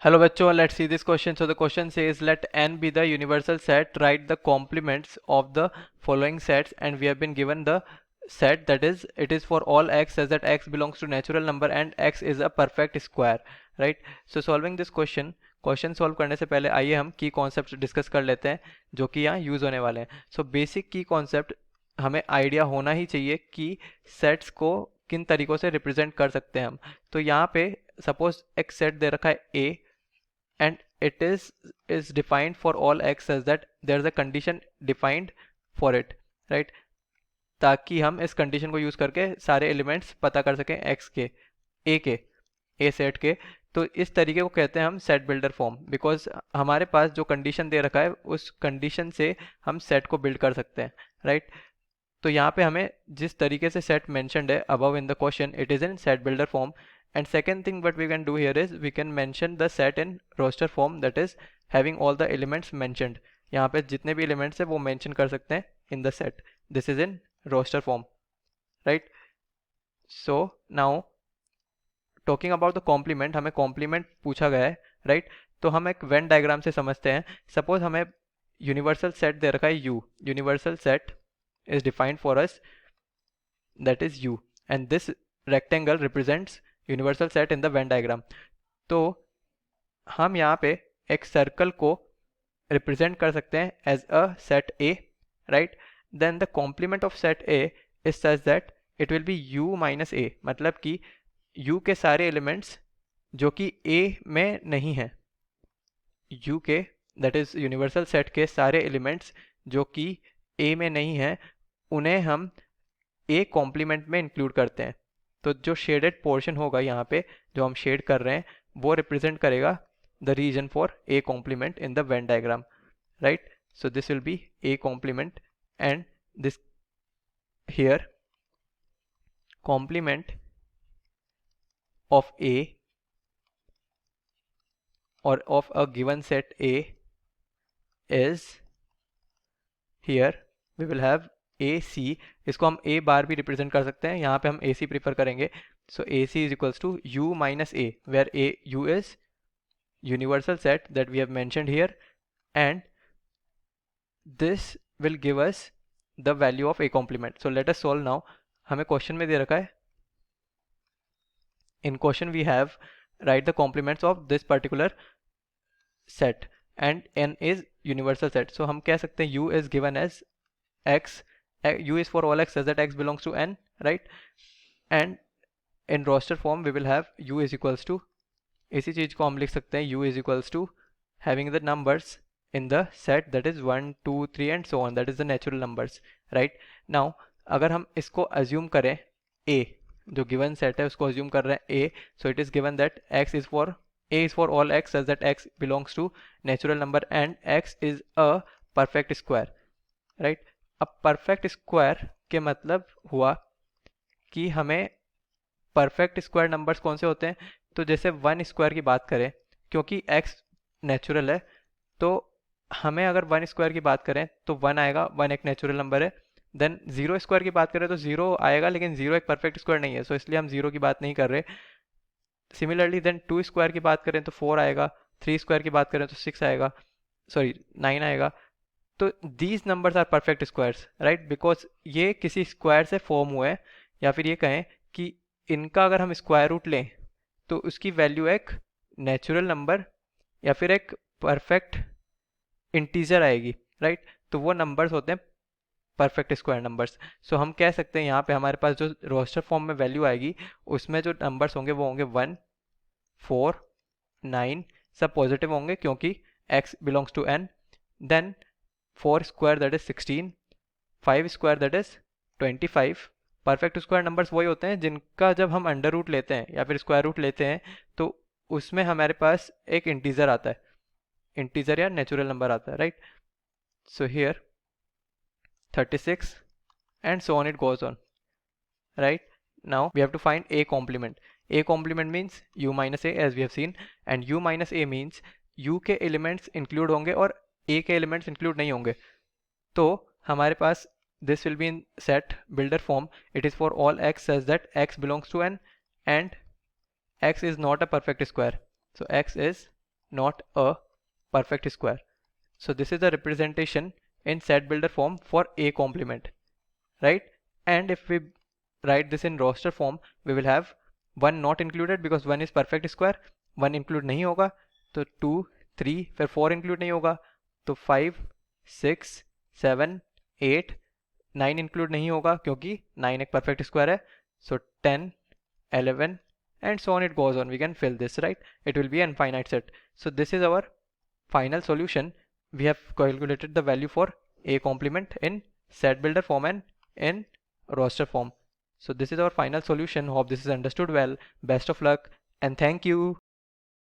Hello bachcho, let's see this question. So the question says let n be the universal set, write the complements of the following sets, and we have been given the set that is it is for all x such that x belongs to natural number and x is a perfect square, right? So solving this question solve करने से पहले आइए हम की concept discuss कर लेते हैं जो कि यहाँ यूज़ होने वाले हैं. सो बेसिक की कॉन्सेप्ट हमें आइडिया होना ही चाहिए कि सेट्स को किन तरीकों से रिप्रेजेंट कर सकते हैं हम. तो यहाँ पे सपोज एक सेट दे रखा है ए and it is defined for all x such that there is a condition defined for it, right? ताकि हम इस कंडीशन को यूज करके सारे एलिमेंट्स पता कर सकें x के ए सेट के. तो इस तरीके को कहते हैं हम सेट बिल्डर फॉर्म, बिकॉज हमारे पास जो कंडीशन दे रखा है उस कंडीशन से हम सेट को बिल्ड कर सकते हैं, राइट? तो यहाँ पे हमें जिस तरीके से सेट मेंशनड है above in the question, it is in set builder form. And second thing what we can do here is we can mention the set in roster form, that is having all the elements mentioned. यहाँ पे जितने भी elements है वो mention कर सकते हैं in the set. This is in roster form, right? So now talking about the complement, हमें complement पूछा गया है, right? तो हम एक Venn diagram से समझते हैं. Suppose हमें universal set दे रखा है U. Universal set is defined for us, that is U, and this rectangle represents universal set in the Venn diagram. तो हम यहाँ पे एक सर्कल को रिप्रेजेंट कर सकते हैं as a set A, right? Then the complement of set A is such that it will be U minus A, मतलब कि यू के सारे एलिमेंट्स जो कि ए में नहीं है, यू के दैट इज यूनिवर्सल सेट के सारे एलिमेंट्स जो कि ए में नहीं है उन्हें हम ए कॉम्प्लीमेंट में इंक्लूड करते हैं. तो जो शेडेड पोर्शन होगा यहाँ पे जो हम शेड कर रहे हैं वो रिप्रेजेंट करेगा the region for A complement in the Venn diagram, right? So this will be A complement and this here complement of A और of a given set A is here we will have A C. इसको हम ए बार भी represent कर सकते हैं, यहाँ पे हम ए सी प्रीफर करेंगे. So A C is equals to U minus A, where A U is universal set that we have mentioned here, and this will give us the value of a complement. So let us solve now. हमें question में दे रखा है, in question we have write the complements of this particular set and n is universal set. So हम कह सकते हैं u is given as x, u is for all x such that x belongs to n, right? And in roster form we will have u is equals to, इसी चीज को हम लिख सकते हैं u is equals to having the numbers in the set that is 1 2 3 and so on, that is the natural numbers, right? Now अगर हम इसको assume करें a, जो given set है उसको assume कर रहे हैं a, so it is given that x is for a is for all x such that x belongs to natural number and x is a perfect square, right? अब perfect square के मतलब हुआ कि हमें perfect square numbers कौन से होते हैं. तो जैसे 1 स्क्वायर की बात करें, क्योंकि x नेचुरल है तो हमें अगर 1 स्क्वायर की बात करें तो 1 आएगा, 1 एक नेचुरल नंबर है. देन 0 स्क्वायर की बात करें तो 0 आएगा, लेकिन 0 एक परफेक्ट स्क्वायर नहीं है, सो इसलिए हम 0 की बात नहीं कर रहे. सिमिलरली देन 2 स्क्वायर की बात करें तो 4 आएगा, 3 स्क्वायर की बात करें तो 6 आएगा, सॉरी 9 आएगा. तो these numbers are perfect squares, right? Because ये किसी स्क्वायर से फॉर्म हुए हैं, या फिर ये कहें कि इनका अगर हम स्क्वायर रूट लें तो उसकी वैल्यू एक नेचुरल नंबर या फिर एक परफेक्ट इंटीजर आएगी, राइट? तो वो नंबर्स होते हैं परफेक्ट स्क्वायर नंबर्स. सो हम कह सकते हैं यहाँ पे हमारे पास जो रोस्टर फॉर्म में वैल्यू आएगी उसमें जो नंबर्स होंगे वो होंगे 1 4 9, सब पॉजिटिव होंगे क्योंकि x belongs to n. Then 4 square that is 16, 5 square that is 25. Perfect square numbers वही होते हैं जिनका जब हम अंडर रूट लेते हैं या फिर स्क्वायर रूट लेते हैं तो उसमें हमारे पास एक इंटीजर आता है, इंटीजर या नेचुरल नंबर आता है, right? So here 36 and so on it goes on, right? Now we have to find a complement. A complement means u minus a as we have seen, and u minus a means u के elements include होंगे और a के elements include नहीं होंगे. तो हमारे पास this will be in set builder form. It is for all x such that x belongs to n and x is not a perfect square. So x is not a perfect square. So this is the representation in set builder form for A complement, right? And if we write this in roster form, we will have 1 not included because 1 is perfect square, 1 include नहीं होगा, तो 2 3 फिर 4 include नहीं होगा, तो 5 6 7 8 9 include नहीं होगा क्योंकि 9 एक perfect square है, so 10 11 and so on it goes on. We can fill this, right? It will be an infinite set. So this is our final solution. We have calculated the value for A complement in set builder form and in roster form. So this is our final solution. Hope this is understood well. Best of luck and thank you.